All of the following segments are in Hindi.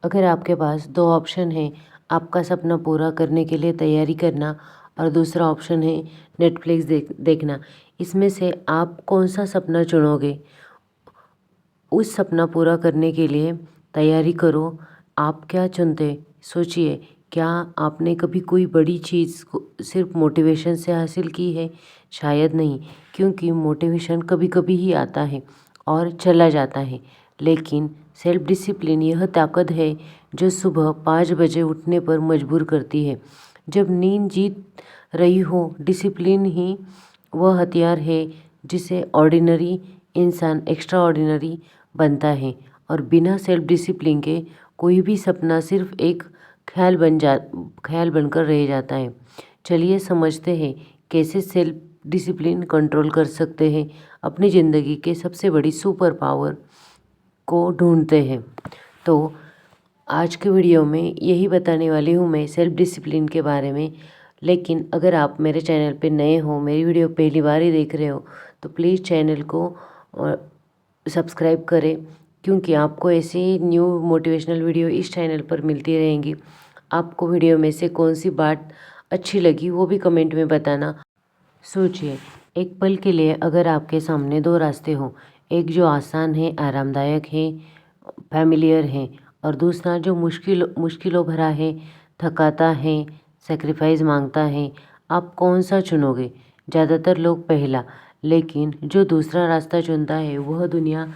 अगर आपके पास दो ऑप्शन हैं, आपका सपना पूरा करने के लिए तैयारी करना और दूसरा ऑप्शन है नेटफ्लिक्स देखना, इसमें से आप कौन सा सपना चुनोगे? उस सपना पूरा करने के लिए तैयारी करो। आप क्या चुनते सोचिए। क्या आपने कभी कोई बड़ी चीज़ को सिर्फ मोटिवेशन से हासिल की है? शायद नहीं, क्योंकि मोटिवेशन कभी कभी ही आता है और चला जाता है, लेकिन सेल्फ डिसिप्लिन यह ताकत है जो सुबह 5 बजे उठने पर मजबूर करती है। जब नींद जीत रही हो, डिसिप्लिन ही वह हथियार है जिसे ऑर्डिनरी इंसान एक्स्ट्रा ऑर्डिनरी बनता है। और बिना सेल्फ डिसिप्लिन के कोई भी सपना सिर्फ एक ख्याल बनकर रह जाता है। चलिए समझते हैं कैसे सेल्फ डिसिप्लिन कंट्रोल कर सकते हैं। अपनी ज़िंदगी के सबसे बड़ी सुपर पावर को ढूंढते हैं। तो आज के वीडियो में यही बताने वाली हूँ मैं सेल्फ डिसिप्लिन के बारे में। लेकिन अगर आप मेरे चैनल पे नए हो, मेरी वीडियो पहली बार ही देख रहे हो, तो प्लीज़ चैनल को सब्सक्राइब करें, क्योंकि आपको ऐसी न्यू मोटिवेशनल वीडियो इस चैनल पर मिलती रहेंगी। आपको वीडियो में से कौन सी बात अच्छी लगी वो भी कमेंट में बताना। सोचिए, एक पल के लिए अगर आपके सामने दो रास्ते हों, एक जो आसान है, आरामदायक है, फैमिलियर है, और दूसरा जो मुश्किलों भरा है, थकाता है, सेक्रीफाइस मांगता है, आप कौन सा चुनोगे? ज़्यादातर लोग पहला, लेकिन जो दूसरा रास्ता चुनता है वह दुनिया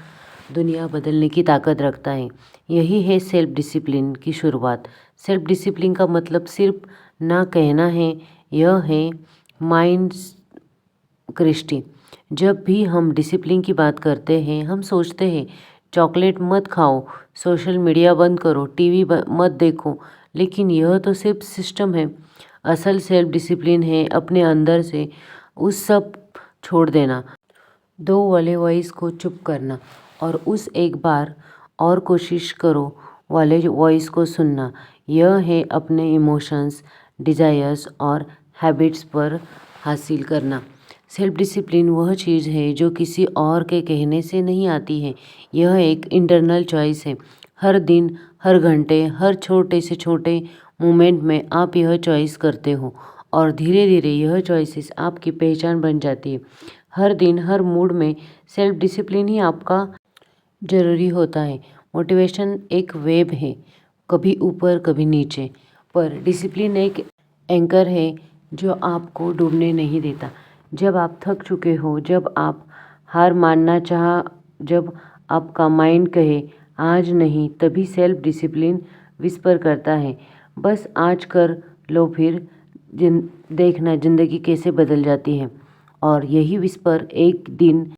दुनिया बदलने की ताकत रखता है। यही है सेल्फ डिसिप्लिन की शुरुआत। सेल्फ डिसिप्लिन का मतलब सिर्फ ना कहना है, यह है माइंड क्रिस्टी। जब भी हम डिसिप्लिन की बात करते हैं, हम सोचते हैं चॉकलेट मत खाओ, सोशल मीडिया बंद करो, टीवी मत देखो, लेकिन यह तो सिर्फ सिस्टम है। असल सेल्फ डिसिप्लिन है अपने अंदर से उस सब छोड़ देना, दो वाले वॉइस को चुप करना और उस एक बार और कोशिश करो वाले वॉइस को सुनना। यह है अपने इमोशंस, डिज़ायर्स और हैबिट्स पर हासिल करना। सेल्फ डिसिप्लिन वह चीज़ है जो किसी और के कहने से नहीं आती है। यह एक इंटरनल चॉइस है। हर दिन, हर घंटे, हर छोटे से छोटे मोमेंट में आप यह चॉइस करते हो और धीरे धीरे यह चॉइसेस आपकी पहचान बन जाती है। हर दिन, हर मूड में सेल्फ डिसिप्लिन ही आपका ज़रूरी होता है। मोटिवेशन एक वेव है, कभी ऊपर कभी नीचे, पर डिसिप्लिन एक एंकर है जो आपको डूबने नहीं देता। जब आप थक चुके हो, जब आप हार मानना जब आपका माइंड कहे आज नहीं, तभी सेल्फ डिसिप्लिन विस्पर करता है, बस आज कर लो, फिर देखना ज़िंदगी कैसे बदल जाती है। और यही विस्पर एक दिन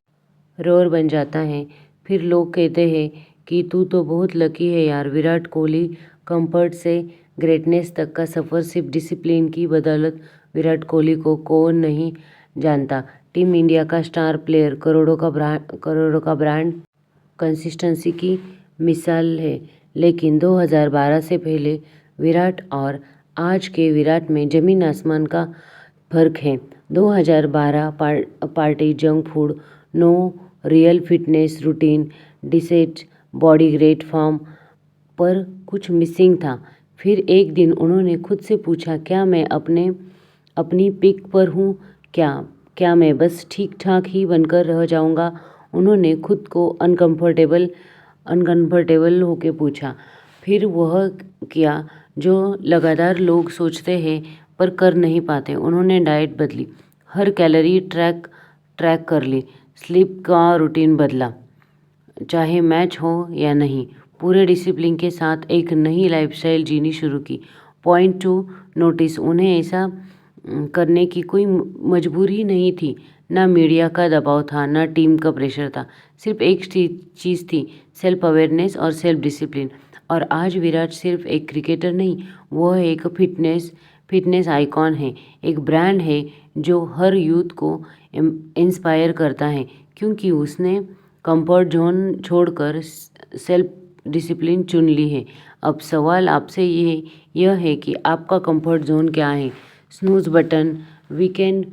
रोर बन जाता है। फिर लोग कहते हैं कि तू तो बहुत लकी है यार। विराट कोहली कंफर्ट से ग्रेटनेस तक का सफ़र सिर्फ डिसिप्लिन की बदौलत। विराट कोहली को कौन नहीं जानता? टीम इंडिया का स्टार प्लेयर, करोड़ों का ब्रांड, कंसिस्टेंसी की मिसाल है। लेकिन 2012 से पहले विराट और आज के विराट में ज़मीन आसमान का फ़र्क है। 2012 party, junk food, no real fitness routine, decent body, great form, पर कुछ मिसिंग था। फिर एक दिन उन्होंने खुद से पूछा, क्या मैं अपनी पीक पर हूँ? क्या मैं बस ठीक ठाक ही बनकर रह जाऊँगा? उन्होंने खुद को अनकंफर्टेबल होके पूछा। फिर वह किया जो लगातार लोग सोचते हैं पर कर नहीं पाते। उन्होंने डाइट बदली, हर कैलोरी ट्रैक कर ली, स्लीप का रूटीन बदला, चाहे मैच हो या नहीं, पूरे डिसिप्लिन के साथ एक नई लाइफस्टाइल जीनी शुरू की। पॉइंट टू नोटिस, उन्हें ऐसा करने की कोई मजबूरी नहीं थी, ना मीडिया का दबाव था, ना टीम का प्रेशर था। सिर्फ एक चीज़ थी, सेल्फ अवेयरनेस और सेल्फ डिसिप्लिन। और आज विराट सिर्फ एक क्रिकेटर नहीं, वह एक फिटनेस आइकॉन है, एक ब्रांड है जो हर यूथ को इंस्पायर करता है, क्योंकि उसने कंफर्ट जोन छोड़कर सेल्फ डिसिप्लिन चुन ली है। अब सवाल आपसे यह है कि आपका कंफर्ट जोन क्या है? स्नूज बटन, वीकेंड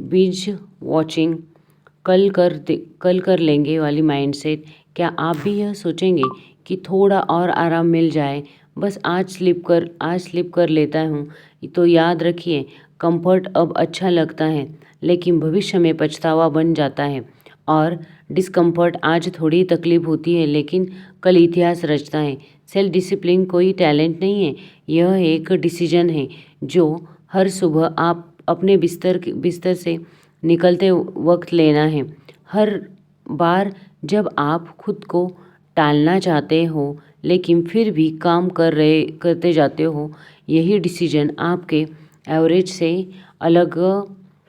बीच वॉचिंग, कल कर लेंगे वाली माइंडसेट। क्या आप भी यह सोचेंगे कि थोड़ा और आराम मिल जाए, बस आज स्लिप कर लेता हूँ। तो याद रखिए, कंफर्ट अब अच्छा लगता है लेकिन भविष्य में पछतावा बन जाता है। और डिस्कम्फर्ट आज थोड़ी तकलीफ होती है लेकिन कल इतिहास रचता है। सेल्फ डिसिप्लिन कोई टैलेंट नहीं है, यह एक डिसीजन है जो हर सुबह आप अपने बिस्तर से निकलते वक्त लेना है। हर बार जब आप खुद को टालना चाहते हो लेकिन फिर भी काम करते जाते हो, यही डिसीजन आपके एवरेज से अलग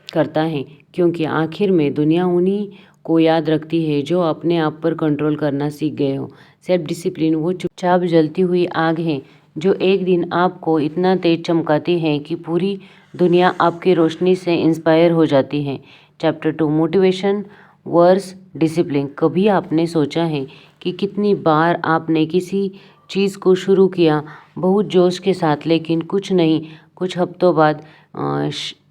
करता है। क्योंकि आखिर में दुनिया उन्हीं को याद रखती है जो अपने आप पर कंट्रोल करना सीख गए हो। सेल्फ डिसिप्लिन वो चुपचाप जलती हुई आग है जो एक दिन आपको इतना तेज चमकाती है कि पूरी दुनिया आपकी रोशनी से इंस्पायर हो जाती है। Chapter 2, motivation versus discipline. कभी आपने सोचा है कि कितनी बार आपने किसी चीज़ को शुरू किया बहुत जोश के साथ, लेकिन कुछ हफ्तों बाद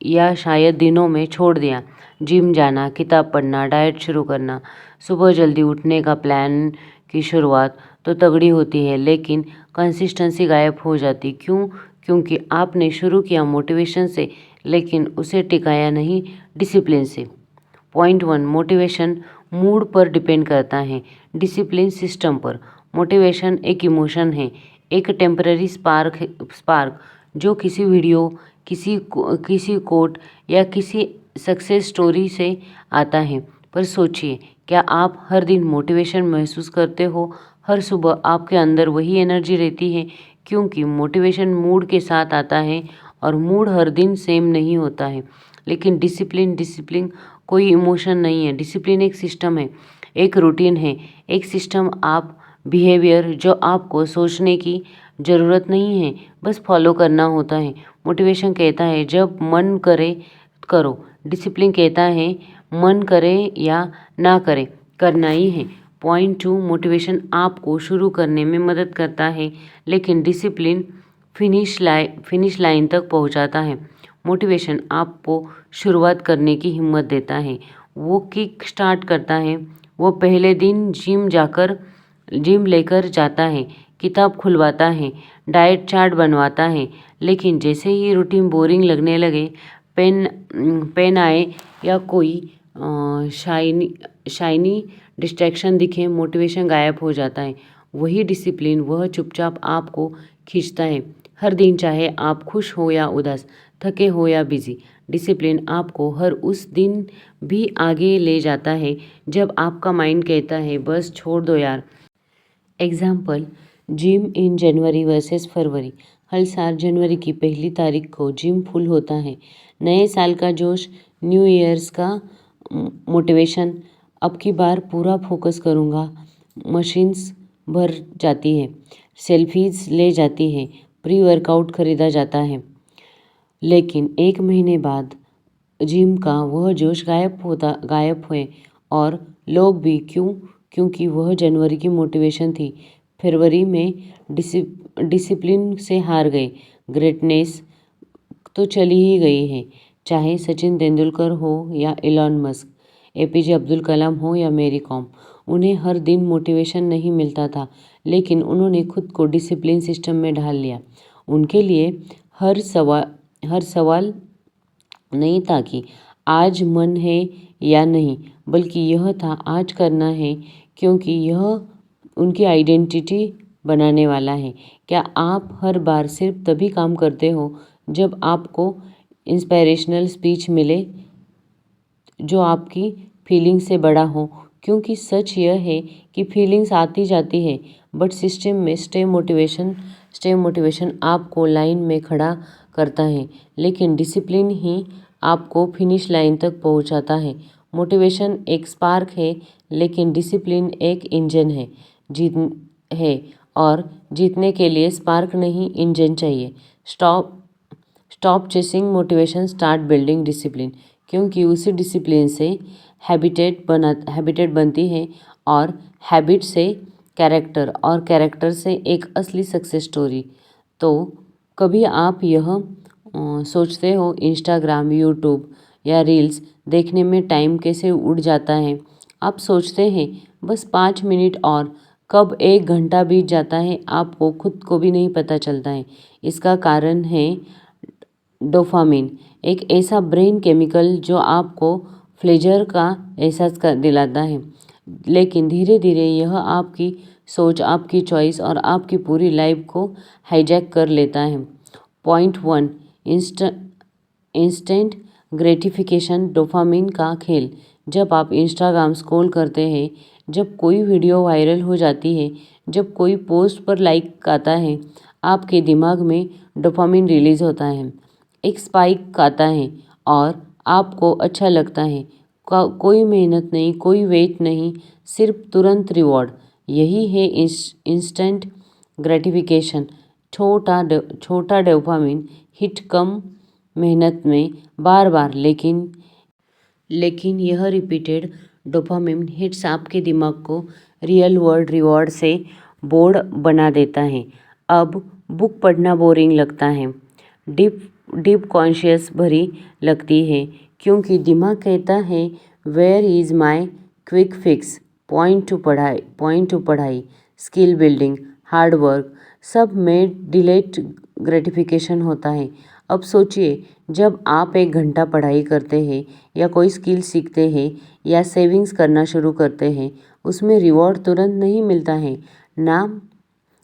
या शायद दिनों में छोड़ दिया। जिम जाना, किताब पढ़ना, डाइट शुरू करना, सुबह जल्दी उठने का प्लान की शुरुआत तो तगड़ी होती है लेकिन कंसिस्टेंसी गायब हो जाती। क्यों? क्योंकि आपने शुरू किया मोटिवेशन से लेकिन उसे टिकाया नहीं डिसिप्लिन से। पॉइंट 1, मोटिवेशन मूड पर डिपेंड करता है, डिसिप्लिन सिस्टम पर। मोटिवेशन एक इमोशन है, एक टेम्पररी स्पार्क जो किसी वीडियो, किसी कोट या किसी सक्सेस स्टोरी से आता है। पर सोचिए, क्या आप हर दिन मोटिवेशन महसूस करते हो? हर सुबह आपके अंदर वही एनर्जी रहती है? क्योंकि मोटिवेशन मूड के साथ आता है और मूड हर दिन सेम नहीं होता है। लेकिन डिसिप्लिन कोई इमोशन नहीं है, डिसिप्लिन एक सिस्टम है, एक रूटीन है, एक सिस्टम आप बिहेवियर जो आपको सोचने की ज़रूरत नहीं है, बस फॉलो करना होता है। मोटिवेशन कहता है जब मन करे करो, डिसिप्लिन कहता है मन करे या ना करे, करना ही है। पॉइंट 2, मोटिवेशन आपको शुरू करने में मदद करता है लेकिन डिसिप्लिन फिनिश लाइन तक पहुंचाता है। मोटिवेशन आपको शुरुआत करने की हिम्मत देता है, वो किक स्टार्ट करता है, वो पहले दिन जिम लेकर जाता है, किताब खुलवाता है, डाइट चार्ट बनवाता है। लेकिन जैसे ही रूटीन बोरिंग लगने लगे, पेन आए या कोई शाइनी डिस्ट्रैक्शन दिखे, मोटिवेशन गायब हो जाता है। वही डिसिप्लिन, वह चुपचाप आपको खींचता है हर दिन, चाहे आप खुश हो या उदास, थके हो या बिजी। डिसिप्लिन आपको हर उस दिन भी आगे ले जाता है जब आपका माइंड कहता है बस छोड़ दो यार। Example, gym in January versus February. हर साल जनवरी की पहली तारीख को जिम फुल होता है, नए साल का जोश, न्यू ईयर्स का मोटिवेशन, अब की बार पूरा फोकस करूँगा। मशीन्स भर जाती है, सेल्फीज ले जाती है, प्री वर्कआउट खरीदा जाता है। लेकिन एक महीने बाद जिम का वह जोश गायब हुए और लोग भी। क्यों? क्योंकि वह जनवरी की मोटिवेशन थी, फरवरी में डिसिप्लिन से हार गए। ग्रेटनेस तो चली ही गई है, चाहे सचिन तेंदुलकर हो या Elon Musk, APJ Abdul Kalam हो या मेरी कॉम। उन्हें हर दिन मोटिवेशन नहीं मिलता था लेकिन उन्होंने खुद को डिसिप्लिन सिस्टम में ढाल लिया। उनके लिए हर सवाल नहीं था कि आज मन है या नहीं, बल्कि यह था आज करना है, क्योंकि यह उनकी आइडेंटिटी बनाने वाला है। क्या आप हर बार सिर्फ तभी काम करते हो जब आपको इंस्पिरेशनल स्पीच मिले जो आपकी फीलिंग से बड़ा हो? क्योंकि सच यह है कि फीलिंग्स आती जाती है बट सिस्टम में स्टे मोटिवेशन आपको लाइन में खड़ा करता है, लेकिन डिसिप्लिन ही आपको फिनिश लाइन तक पहुंचाता है। मोटिवेशन एक स्पार्क है लेकिन डिसिप्लिन एक इंजन है और जीतने के लिए स्पार्क नहीं इंजन चाहिए। Stop chasing motivation, start building discipline, क्योंकि उसी डिसिप्लिन से हैबिटेट बनती है और हैबिट से कैरेक्टर और कैरेक्टर से एक असली सक्सेस स्टोरी। तो कभी आप यह सोचते हो इंस्टाग्राम, यूट्यूब या रील्स देखने में टाइम कैसे उड़ जाता है? आप सोचते हैं बस 5 मिनट और, कब 1 घंटा बीत जाता है आपको खुद को भी नहीं पता चलता है। इसका कारण है डोपामिन, एक ऐसा ब्रेन केमिकल जो आपको प्लेजर का एहसास दिलाता है, लेकिन धीरे धीरे यह आपकी सोच, आपकी चॉइस और आपकी पूरी लाइफ को हाईजैक कर लेता है। पॉइंट 1, इंस्टेंट ग्रेटिफिकेशन डोपामिन का खेल। जब आप इंस्टाग्राम स्क्रॉल करते हैं, जब कोई वीडियो वायरल हो जाती है, जब कोई पोस्ट पर लाइक आता है, आपके दिमाग में डोपामिन रिलीज होता है, एक स्पाइक आता है और आपको अच्छा लगता है। कोई मेहनत नहीं, कोई वेट नहीं, सिर्फ तुरंत रिवॉर्ड। यही है इंस्टेंट ग्रेटिफिकेशन। छोटा डोपामिन हिट, कम मेहनत में, बार बार, लेकिन यह रिपीटेड डोपामिन हिट्स आपके दिमाग को रियल वर्ल्ड रिवॉर्ड से बोर्ड बना देता है। अब बुक पढ़ना बोरिंग लगता है, डीप कॉन्शियस भरी लगती है, क्योंकि दिमाग कहता है where is my quick fix. Point two पढ़ाई, स्किल बिल्डिंग, हार्ड वर्क, सब में डिलेड ग्रेटिफिकेशन होता है। अब सोचिए, जब आप 1 घंटा पढ़ाई करते हैं या कोई स्किल सीखते हैं या सेविंग्स करना शुरू करते हैं, उसमें रिवॉर्ड तुरंत नहीं मिलता है, ना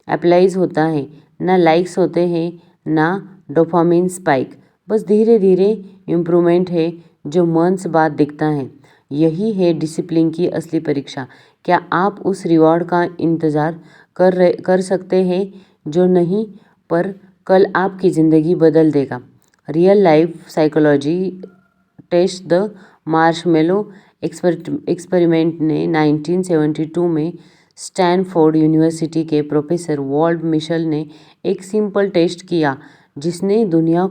अप्लाइज होता है, ना लाइक्स होते हैं, ना डोपामिन स्पाइक। बस धीरे धीरे इम्प्रूवमेंट है जो मंथ्स बाद दिखता है। यही है डिसिप्लिन की असली परीक्षा। क्या आप उस रिवॉर्ड का इंतज़ार कर सकते हैं जो नहीं पर कल आपकी ज़िंदगी बदल देगा? Real life psychology test the marshmallow experiment ने 1972 में स्टैनफोर्ड यूनिवर्सिटी के प्रोफेसर वॉल्ट मिशेल ने एक सिंपल टेस्ट किया जिसने दुनिया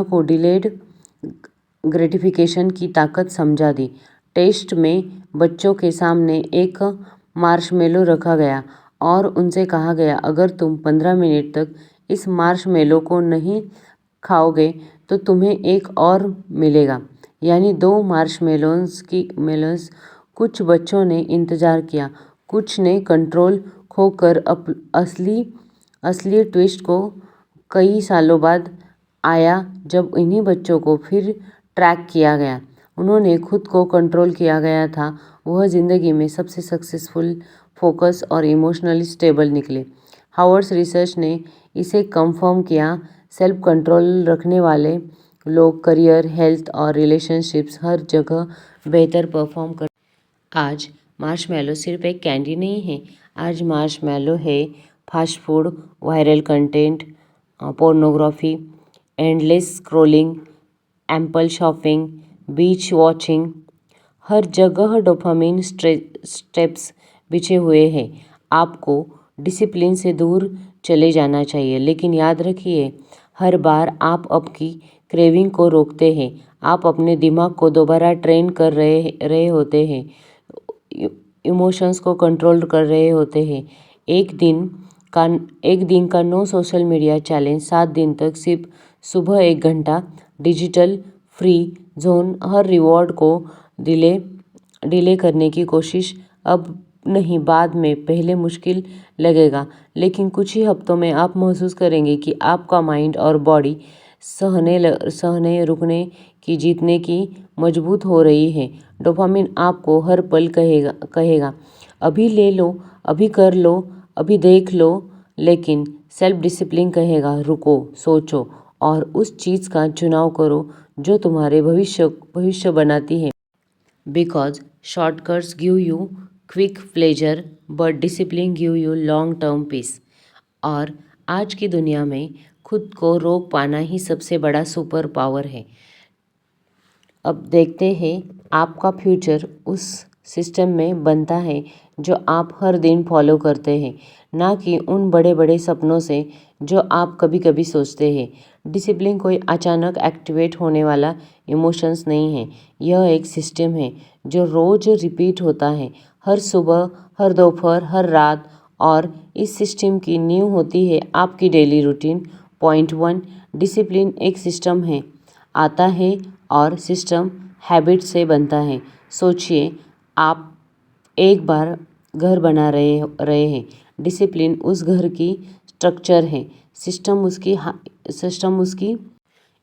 को डिलेड ग्रेटिफिकेशन की ताकत समझा दी। टेस्ट में बच्चों के सामने एक मार्शमेलो रखा गया और उनसे कहा गया, अगर तुम 15 मिनट तक इस मार्शमेलो को नहीं खाओगे तो तुम्हें एक और मिलेगा, यानी 2 मार्शमेलोस। कुछ बच्चों ने इंतज़ार किया, कुछ ने कंट्रोल खोकर असली ट्विस्ट को कई सालों बाद आया जब इन्हीं बच्चों को फिर ट्रैक किया गया। उन्होंने खुद को कंट्रोल किया गया था, वह ज़िंदगी में सबसे सक्सेसफुल, फोकस और इमोशनली स्टेबल निकले। हार्वर्ड रिसर्च ने इसे कंफर्म किया, सेल्फ कंट्रोल रखने वाले लोग करियर, हेल्थ और रिलेशनशिप्स हर जगह बेहतर परफॉर्म कर। आज मार्शमेलो सिर्फ एक कैंडी नहीं है, आज मार्शमेलो है fast food, viral content, pornography, endless scrolling, impulse shopping, binge watching, हर जगह डोपामिन स्टेप्स बिछे हुए हैं। आपको डिसिप्लिन से दूर चले जाना चाहिए, लेकिन याद रखिए, हर बार आप आपकी क्रेविंग को रोकते हैं, आप अपने दिमाग को दोबारा ट्रेन कर रहे होते हैं, इमोशंस को कंट्रोल कर रहे होते हैं। एक दिन का नो सोशल मीडिया चैलेंज, 7 दिन तक सिर्फ सुबह 1 घंटा डिजिटल फ्री जोन, हर रिवॉर्ड को डिले करने की कोशिश। अब नहीं, बाद में, पहले मुश्किल लगेगा, लेकिन कुछ ही हफ्तों में आप महसूस करेंगे कि आपका माइंड और बॉडी सहने, रुकने की, जीतने की मजबूत हो रही है। डोपामिन आपको हर पल कहेगा अभी ले लो, अभी कर लो, अभी देख लो, लेकिन सेल्फ डिसिप्लिन कहेगा रुको, सोचो और उस चीज़ का चुनाव करो जो तुम्हारे भविष्य बनाती है। Because shortcuts give you quick pleasure but discipline give you long term peace. और आज की दुनिया में खुद को रोक पाना ही सबसे बड़ा सुपर पावर है। अब देखते हैं आपका फ्यूचर उस सिस्टम में बनता है जो आप हर दिन फॉलो करते हैं, ना कि उन बड़े बड़े सपनों से जो आप कभी कभी सोचते हैं। डिसिप्लिन कोई अचानक एक्टिवेट होने वाला इमोशंस नहीं है, यह एक सिस्टम है जो रोज़ रिपीट होता है, हर सुबह, हर दोपहर, हर रात। और इस सिस्टम की नींव होती है आपकी डेली रूटीन। पॉइंट 1, डिसिप्लिन एक सिस्टम है, आता है और सिस्टम हैबिट से बनता है। सोचिए, आप एक बार घर बना रहे हैं। डिसिप्लिन उस घर की स्ट्रक्चर है, सिस्टम उसकी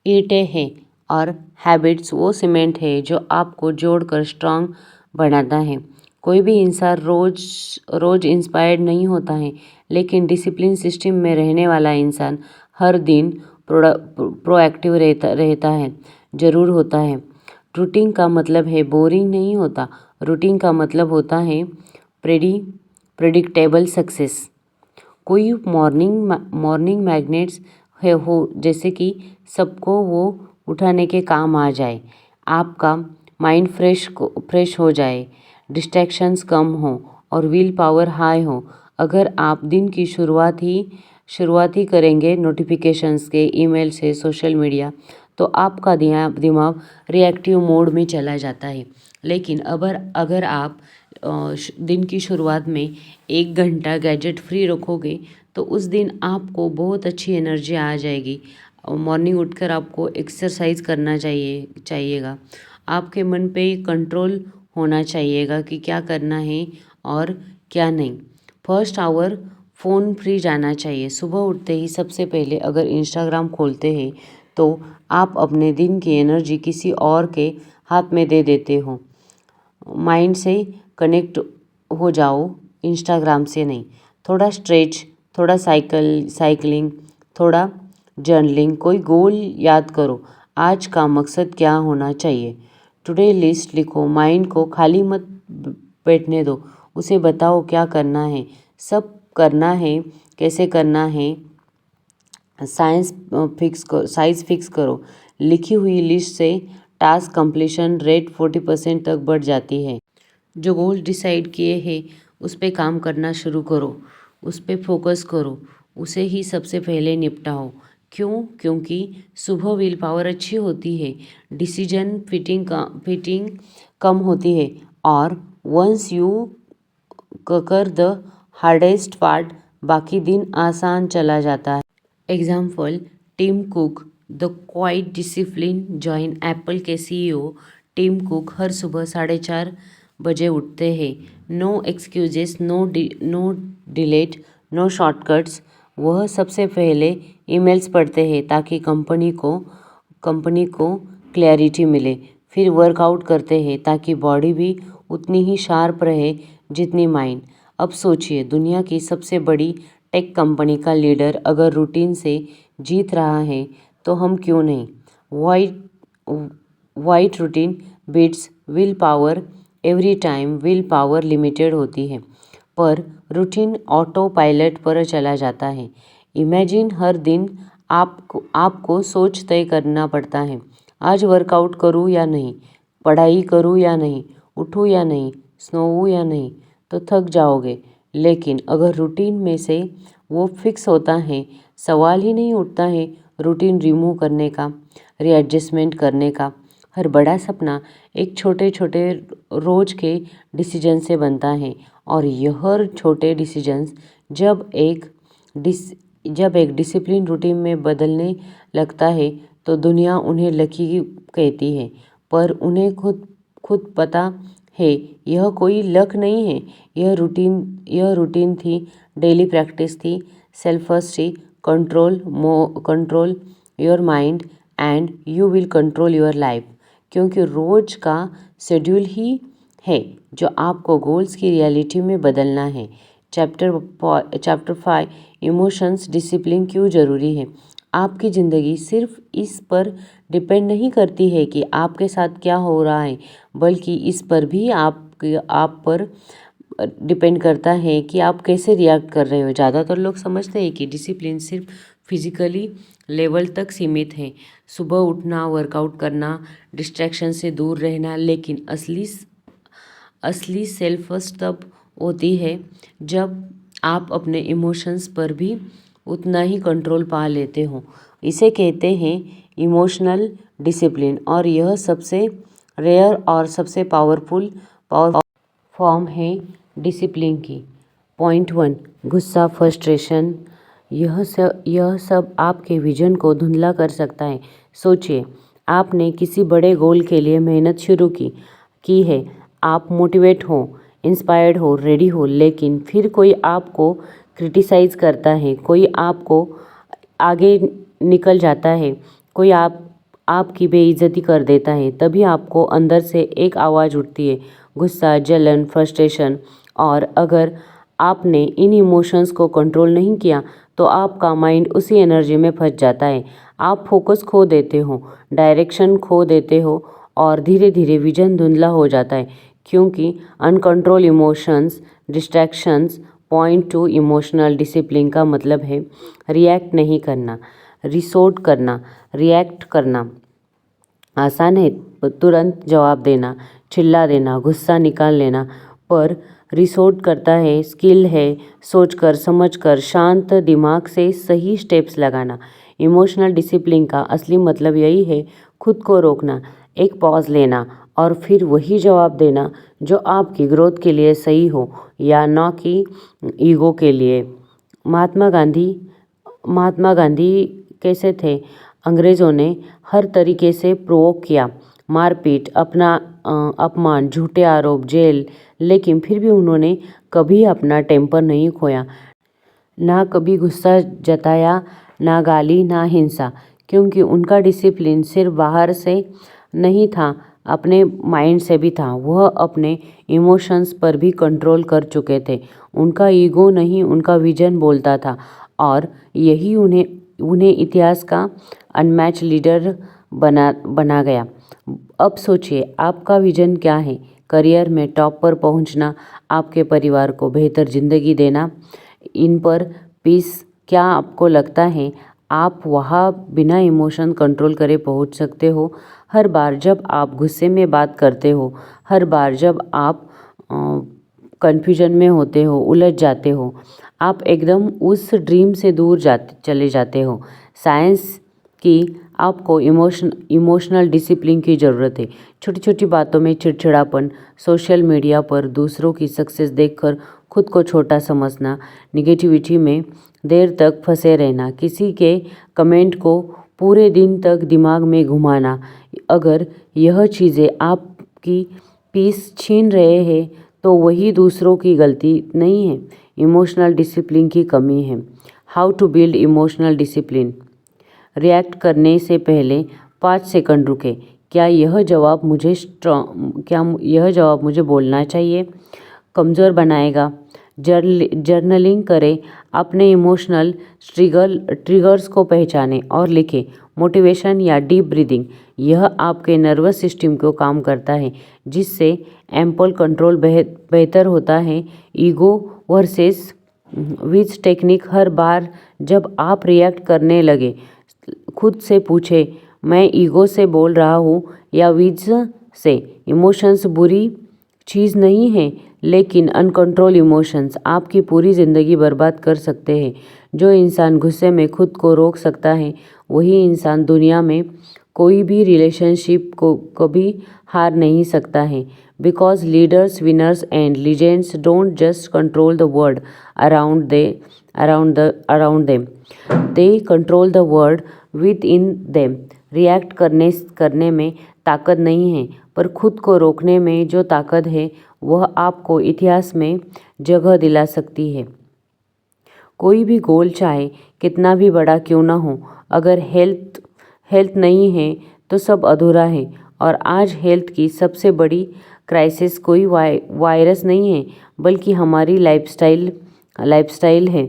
ईंटें हैं और हैबिट्स वो सीमेंट है जो आपको जोड़कर स्ट्रांग बनाता है। कोई भी इंसान रोज रोज इंस्पायर्ड नहीं होता है, लेकिन डिसिप्लिन सिस्टम में रहने वाला इंसान हर दिन प्रोएक्टिव रहता है, जरूर होता है। रूटीन का मतलब है बोरिंग नहीं होता, रूटीन का मतलब होता है प्रेडिक्टेबल सक्सेस। कोई मॉर्निंग मैग्नेट्स है हो जैसे कि सबको वो उठाने के काम आ जाए, आपका माइंड फ्रेश हो जाए, डिस्ट्रैक्शंस कम हो और विल पावर हाई हो। अगर आप दिन की शुरुआत ही करेंगे नोटिफिकेशंस के, ईमेल से, सोशल मीडिया, तो आपका दिमाग रिएक्टिव मोड में चला जाता है। लेकिन अगर आप दिन की शुरुआत में 1 घंटा गैजेट फ्री रखोगे तो उस दिन आपको बहुत अच्छी एनर्जी आ जाएगी। मॉर्निंग उठकर आपको एक्सरसाइज करना चाहिएगा। आपके मन पे कंट्रोल होना चाहिएगा कि क्या करना है और क्या नहीं। फर्स्ट आवर फ़ोन फ्री जाना चाहिए। सुबह उठते ही सबसे पहले अगर इंस्टाग्राम खोलते हैं तो आप अपने दिन की एनर्जी किसी और के हाथ में दे देते हो। माइंड से कनेक्ट हो जाओ, इंस्टाग्राम से नहीं। थोड़ा स्ट्रेच, थोड़ा साइकिलिंग, थोड़ा जर्नलिंग, कोई गोल याद करो। आज का मकसद क्या होना चाहिए? टुडे लिस्ट लिखो, माइंड को खाली मत बैठने दो, उसे बताओ क्या करना है, सब करना है, कैसे करना है। साइज फिक्स करो। लिखी हुई लिस्ट से टास्क कंप्लीशन रेट 40% तक बढ़ जाती है। जो गोल डिसाइड किए हैं उस पे काम करना शुरू करो, उस पे फोकस करो, उसे ही सबसे पहले निपटाओ। क्यों? क्योंकि सुबह विल पावर अच्छी होती है, डिसीजन फिटिंग कम होती है और once you cross the hardest part, बाकी दिन आसान चला जाता है। Example, Tim Cook the quiet discipline join Apple के CEO। टिम कुक हर सुबह 4:30 बजे उठते हैं। No excuses, no delay, no shortcuts. वह सबसे पहले ईमेल्स पढ़ते हैं ताकि कंपनी को क्लैरिटी मिले, फिर वर्कआउट करते हैं ताकि बॉडी भी उतनी ही शार्प रहे जितनी माइंड। अब सोचिए, दुनिया की सबसे बड़ी टेक कंपनी का लीडर अगर रूटीन से जीत रहा है तो हम क्यों नहीं? Why routine beats will power every time. Willpower limited होती है, पर रूटीन ऑटो पायलट पर चला जाता है। इमेजिन हर दिन आपको सोच तय करना पड़ता है, आज वर्कआउट करूँ या नहीं, पढ़ाई करूँ या नहीं, उठूँ या नहीं, सोऊं या नहीं, तो थक जाओगे। लेकिन अगर रूटीन में से वो फिक्स होता है, सवाल ही नहीं उठता है रूटीन रिमूव करने का, रीएडजस्टमेंट करने का। हर बड़ा सपना एक छोटे छोटे रोज के डिसीजन से बनता है और यह छोटे डिसीजंस जब एक डिसिप्लिन रूटीन में बदलने लगता है तो दुनिया उन्हें लकी कहती है, पर उन्हें खुद पता है यह कोई लक नहीं है, यह रूटीन थी, डेली प्रैक्टिस थी, self control your mind and you will control your life. क्योंकि रोज का शेड्यूल ही है जो आपको गोल्स की रियलिटी में बदलना है। चैप्टर 5 इमोशंस डिसिप्लिन क्यों ज़रूरी है। आपकी ज़िंदगी सिर्फ इस पर डिपेंड नहीं करती है कि आपके साथ क्या हो रहा है, बल्कि इस पर भी आप पर डिपेंड करता है कि आप कैसे रिएक्ट कर रहे हो। ज़्यादातर लोग समझते हैं कि डिसिप्लिन सिर्फ फिजिकली लेवल तक सीमित है, सुबह उठना, वर्कआउट करना, डिस्ट्रैक्शन से दूर रहना, लेकिन असली सेल्फ तब होती है जब आप अपने इमोशंस पर भी उतना ही कंट्रोल पा लेते हो। इसे कहते हैं इमोशनल डिसिप्लिन और यह सबसे रेयर और सबसे पावरफुल फॉर्म है डिसिप्लिन की। पॉइंट 1, गुस्सा, फ्रस्ट्रेशन। यह सब आपके विजन को धुंधला कर सकता है। सोचिए, आपने किसी बड़े गोल के लिए मेहनत शुरू की है, आप मोटिवेट हो, इंस्पायर्ड हो, रेडी हो, लेकिन फिर कोई आपको क्रिटिसाइज़ करता है, कोई आपको आगे निकल जाता है, कोई आपकी बेइज्जती कर देता है, तभी आपको अंदर से एक आवाज़ उठती है, गुस्सा, जलन, फ्रस्ट्रेशन। और अगर आपने इन इमोशंस को कंट्रोल नहीं किया तो आपका माइंड उसी एनर्जी में फंस जाता है। आप फोकस खो देते हो, डायरेक्शन खो देते हो और धीरे धीरे विजन धुंधला हो जाता है, क्योंकि uncontrolled emotions, distractions point two emotional discipline का मतलब है रिएक्ट नहीं करना, रिसोर्ट करना। रिएक्ट करना आसान है, तुरंत जवाब देना, चिल्ला देना, गुस्सा निकाल लेना, पर रिसोर्ट करता है, स्किल है सोचकर समझकर शांत दिमाग से सही स्टेप्स लगाना। इमोशनल डिसिप्लिन का असली मतलब यही है, खुद को रोकना, एक पॉज लेना और फिर वही जवाब देना जो आपकी ग्रोथ के लिए सही हो, या ना कि ईगो के लिए। महात्मा गांधी कैसे थे? अंग्रेज़ों ने हर तरीके से प्रोवोक किया, मारपीट, अपमान, झूठे आरोप, जेल, लेकिन फिर भी उन्होंने कभी अपना टेम्पर नहीं खोया, ना कभी गुस्सा जताया, ना गाली, ना हिंसा, क्योंकि उनका डिसिप्लिन सिर्फ बाहर से नहीं था, अपने माइंड से भी था। वह अपने इमोशंस पर भी कंट्रोल कर चुके थे। उनका ईगो नहीं, उनका विजन बोलता था, और यही उन्हें इतिहास का अनमैच लीडर बना गया। अब सोचिए, आपका विजन क्या है? करियर में टॉप पर पहुंचना, आपके परिवार को बेहतर ज़िंदगी देना, इन पर पीस। क्या आपको लगता है आप वहाँ बिना इमोशन कंट्रोल करे पहुंच सकते हो? हर बार जब आप गुस्से में बात करते हो, हर बार जब आप कन्फ्यूजन में होते हो, उलझ जाते हो, आप एकदम उस ड्रीम से दूर चले जाते हो। साइंस की आपको इमोशनल डिसिप्लिन की ज़रूरत है। छोटी छोटी बातों में चिड़चिड़ापन, सोशल मीडिया पर दूसरों की सक्सेस देखकर खुद को छोटा समझना, निगेटिविटी में देर तक फंसे रहना, किसी के कमेंट को पूरे दिन तक दिमाग में घुमाना, अगर यह चीज़ें आपकी पीस छीन रहे हैं तो वही दूसरों की गलती नहीं है, इमोशनल डिसिप्लिन की कमी है। How to build emotional discipline. React करने से पहले 5 सेकंड रुके। क्या यह जवाब मुझे बोलना चाहिए? कमज़ोर बनाएगा। जर्नलिंग करें, अपने इमोशनल ट्रिगर्स को पहचानें और लिखें। मोटिवेशन या डीप ब्रीदिंग, यह आपके नर्वस सिस्टम को काम करता है, जिससे एम्पल कंट्रोल बेहतर होता है। ईगो वर्सेस विच टेक्निक, हर बार जब आप रिएक्ट करने लगे खुद से पूछे, मैं ईगो से बोल रहा हूँ या विच से? इमोशंस बुरी चीज़ नहीं है, लेकिन अनकंट्रोल इमोशंस आपकी पूरी ज़िंदगी बर्बाद कर सकते हैं। जो इंसान गुस्से में खुद को रोक सकता है, वही इंसान दुनिया में कोई भी रिलेशनशिप को कभी हार नहीं सकता है। Because leaders, winners and legends don't just control the world around them, they control the world with in them. React करने में ताकत नहीं है, पर खुद को रोकने में जो ताकत है वह आपको इतिहास में जगह दिला सकती है। कोई भी गोल चाहे कितना भी बड़ा क्यों ना हो, अगर हेल्थ नहीं है तो सब अधूरा है। और आज हेल्थ की सबसे बड़ी क्राइसिस कोई वायरस नहीं है, बल्कि हमारी लाइफस्टाइल है।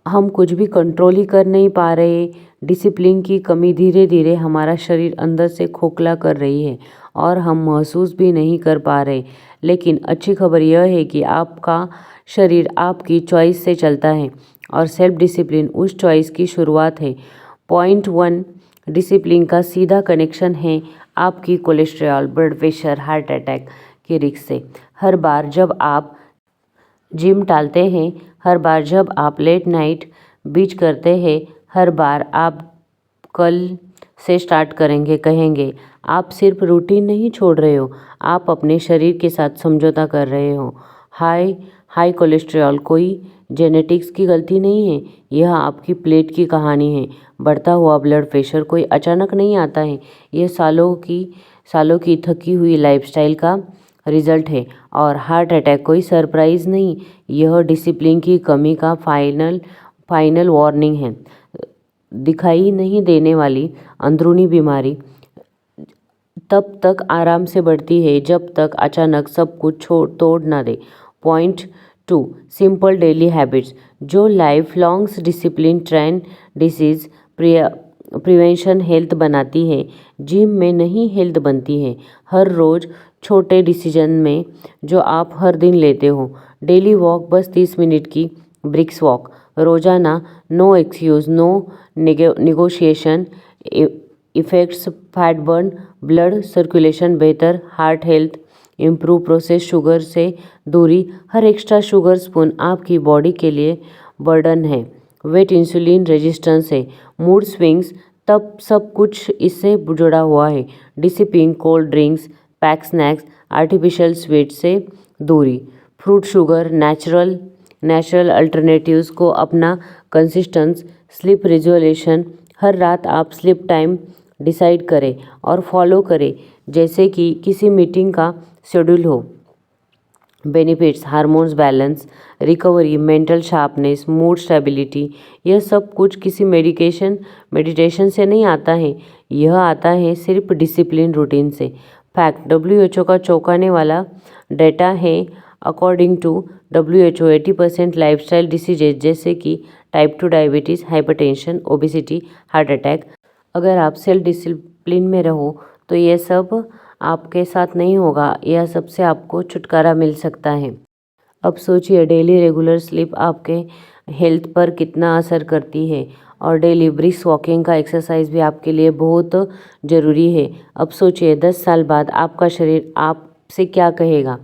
हम कुछ भी कंट्रोल ही कर नहीं पा रहे। डिसिप्लिन की कमी धीरे धीरे हमारा शरीर अंदर से खोखला कर रही है और हम महसूस भी नहीं कर पा रहे। लेकिन अच्छी खबर यह है कि आपका शरीर आपकी चॉइस से चलता है और सेल्फ डिसिप्लिन उस चॉइस की शुरुआत है। पॉइंट 1, डिसिप्लिन का सीधा कनेक्शन है आपकी cholesterol, blood pressure, heart attack के रिस्क से। हर बार जब आप जिम टालते हैं, हर बार जब आप लेट नाइट बीच करते हैं, हर बार आप कल से स्टार्ट कहेंगे, आप सिर्फ रूटीन नहीं छोड़ रहे हो, आप अपने शरीर के साथ समझौता कर रहे हो। हाई कोलेस्ट्रॉल कोई जेनेटिक्स की गलती नहीं है, यह आपकी प्लेट की कहानी है। बढ़ता हुआ ब्लड प्रेशर कोई अचानक नहीं आता है, यह सालों की थकी हुई लाइफस्टाइल का रिजल्ट है। और हार्ट अटैक कोई सरप्राइज़ नहीं, यह डिसिप्लिन की कमी का फाइनल वार्निंग है। दिखाई नहीं देने वाली अंदरूनी बीमारी तब तक आराम से बढ़ती है जब तक अचानक सब कुछ तोड़ ना दे। पॉइंट 2, सिंपल डेली हैबिट्स जो life long discipline train disease prevention health बनाती है, जिम में नहीं हेल्थ बनती है। हर रोज़ छोटे डिसीजन में जो आप हर दिन लेते हो। डेली वॉक, बस 30 मिनट की ब्रिक्स वॉक रोज़ाना, no excuse, no negotiation. Effects, fat burn, blood circulation बेहतर, heart health improve, process sugar से दूरी। हर एक्स्ट्रा शुगर स्पून आपकी बॉडी के लिए बर्डन है। वेट, इंसुलिन रेजिस्टेंस है, मूड स्विंग्स, तब सब कुछ इससे जुड़ा हुआ है। Discipline, cold drinks, pack snacks, artificial sweet से दूरी। फ्रूट, शुगर, नेचुरल अल्टरनेटिव्स को अपना। कंसिस्टेंस, स्लीप रेजुलेशन, हर रात आप स्लीप टाइम डिसाइड करें और फॉलो करें जैसे कि किसी मीटिंग का शेड्यूल हो। Benefits, hormones balance, recovery, mental sharpness, mood stability. यह सब कुछ किसी मेडिटेशन से नहीं आता है, यह आता है सिर्फ डिसिप्लिन रूटीन से। फैक्ट, WHO का चौंकाने वाला डेटा है। According to WHO, 80% lifestyle diseases जैसे कि type 2 diabetes, hypertension, obesity, heart attack, अगर आप सेल्फ डिसिप्लिन में रहो तो ये सब आपके साथ नहीं होगा। यह सबसे आपको छुटकारा मिल सकता है। अब सोचिए, डेली रेगुलर स्लीप आपके हेल्थ पर कितना असर करती है, और डेली ब्रिस्क वॉकिंग का एक्सरसाइज भी आपके लिए बहुत ज़रूरी है। अब सोचिए 10 साल बाद आपका शरीर आपसे क्या कहेगा।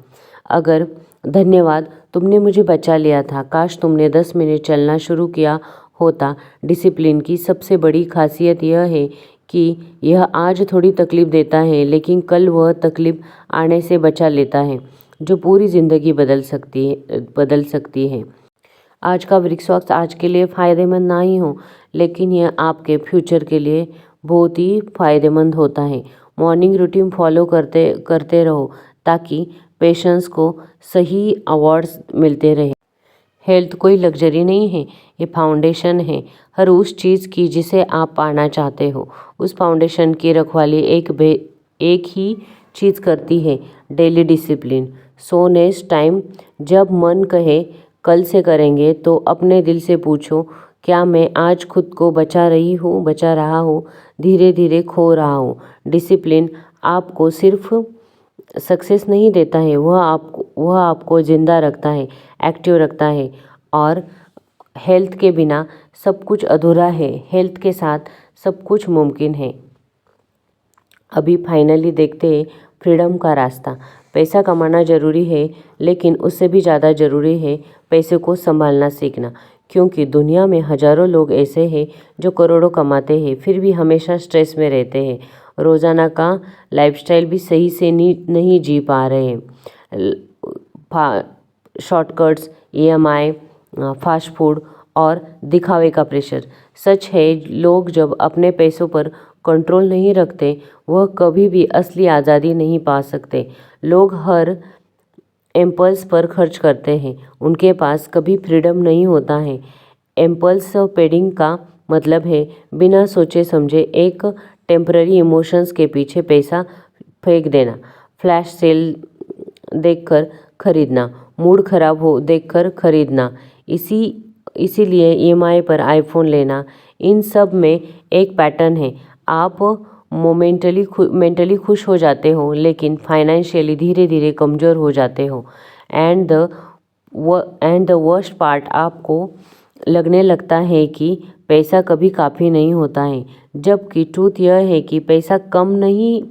अगर धन्यवाद, तुमने मुझे बचा लिया था, काश तुमने 10 मिनट चलना शुरू किया होता। डिसिप्लिन की सबसे बड़ी खासियत यह है कि यह आज थोड़ी तकलीफ देता है, लेकिन कल वह तकलीफ आने से बचा लेता है जो पूरी ज़िंदगी बदल सकती है। आज का ब्रिक्स वॉक आज के लिए फ़ायदेमंद ना ही हो, लेकिन यह आपके फ्यूचर के लिए बहुत ही फ़ायदेमंद होता है। मॉर्निंग रूटीन फॉलो करते रहो ताकि पेशेंट्स को सही अवार्ड्स मिलते रहे। हेल्थ कोई लग्जरी नहीं है, ये फाउंडेशन है हर उस चीज़ की जिसे आप पाना चाहते हो। उस फाउंडेशन की रखवाली एक ही चीज़ करती है, daily discipline. So next time जब मन कहे कल से करेंगे, तो अपने दिल से पूछो, क्या मैं आज खुद को बचा रहा हूँ, धीरे धीरे खो रहा हूँ। डिसिप्लिन आपको सिर्फ सक्सेस नहीं देता है, वह आपको ज़िंदा रखता है, एक्टिव रखता है। और हेल्थ के बिना सब कुछ अधूरा है, हेल्थ के साथ सब कुछ मुमकिन है। अभी फाइनली देखते हैं फ्रीडम का रास्ता। पैसा कमाना ज़रूरी है, लेकिन उससे भी ज़्यादा ज़रूरी है पैसे को संभालना सीखना। क्योंकि दुनिया में हज़ारों लोग ऐसे हैं जो करोड़ों कमाते हैं फिर भी हमेशा स्ट्रेस में रहते हैं, रोज़ाना का लाइफस्टाइल भी सही से नहीं जी पा रहे हैं। शॉर्टकट्स, EMI, फास्ट फूड और दिखावे का प्रेशर। सच है, लोग जब अपने पैसों पर कंट्रोल नहीं रखते, वह कभी भी असली आज़ादी नहीं पा सकते। लोग हर इम्पल्स पर खर्च करते हैं, उनके पास कभी फ्रीडम नहीं होता है। इम्पल्स पेडिंग का मतलब है बिना सोचे समझे एक टेम्पररी इमोशंस के पीछे पैसा फेंक देना। फ्लैश सेल देखकर खरीदना, मूड खराब हो देखकर खरीदना, इसीलिए EMI पर आईफोन लेना। इन सब में एक पैटर्न है, आप मेंटली खुश हो जाते हो, लेकिन फाइनेंशियली धीरे धीरे कमज़ोर हो जाते हो। एंड द वर्स्ट पार्ट, आपको लगने लगता है कि पैसा कभी काफ़ी नहीं होता है, जबकि ट्रूथ यह है कि पैसा कम नहीं,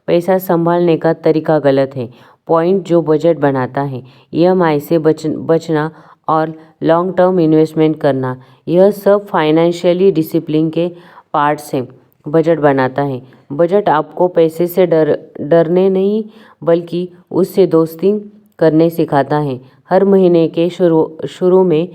पैसा संभालने का तरीका गलत है। पॉइंट, जो बजट बनाता है, EMI से बचना और लॉन्ग टर्म इन्वेस्टमेंट करना, यह सब फाइनेंशियली डिसिप्लिन के पार्ट्स हैं। बजट बनाता है, बजट आपको पैसे से डरने नहीं बल्कि उससे दोस्ती करने सिखाता है। हर महीने के शुरू में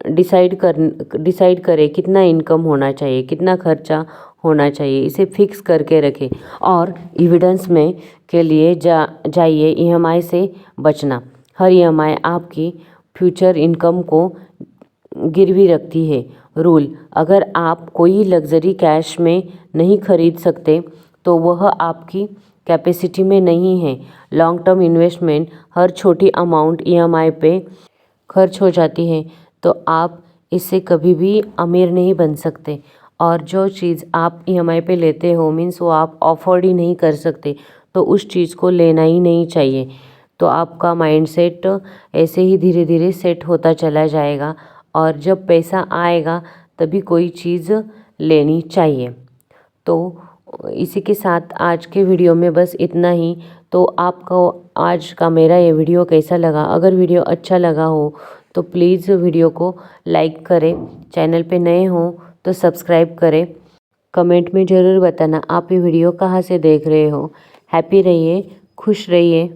डिसाइड करें कितना इनकम होना चाहिए, कितना खर्चा होना चाहिए, इसे फिक्स करके रखें। और एविडेंस में के लिए जाइए ईएमआई से बचना। हर ईएमआई आपकी फ्यूचर इनकम को गिरवी रखती है। रूल: अगर आप कोई लग्जरी कैश में नहीं खरीद सकते तो वह आपकी कैपेसिटी में नहीं है। लॉन्ग टर्म इन्वेस्टमेंट: हर छोटी अमाउंट ईएमआई पे खर्च हो जाती है तो आप इससे कभी भी अमीर नहीं बन सकते। और जो चीज़ आप ईएमआई पे लेते हो मीन्स वो आप अफोर्ड ही नहीं कर सकते, तो उस चीज़ को लेना ही नहीं चाहिए। तो आपका माइंडसेट ऐसे ही धीरे धीरे सेट होता चला जाएगा और जब पैसा आएगा तभी कोई चीज़ लेनी चाहिए। तो इसी के साथ आज के वीडियो में बस इतना ही। तो आपको आज का मेरा ये वीडियो कैसा लगा? अगर वीडियो अच्छा लगा हो तो प्लीज़ वीडियो को लाइक करें, चैनल पे नए हो तो सब्सक्राइब करें। कमेंट में ज़रूर बताना आप ये वीडियो कहाँ से देख रहे हो। हैप्पी रहिए, खुश रहिए।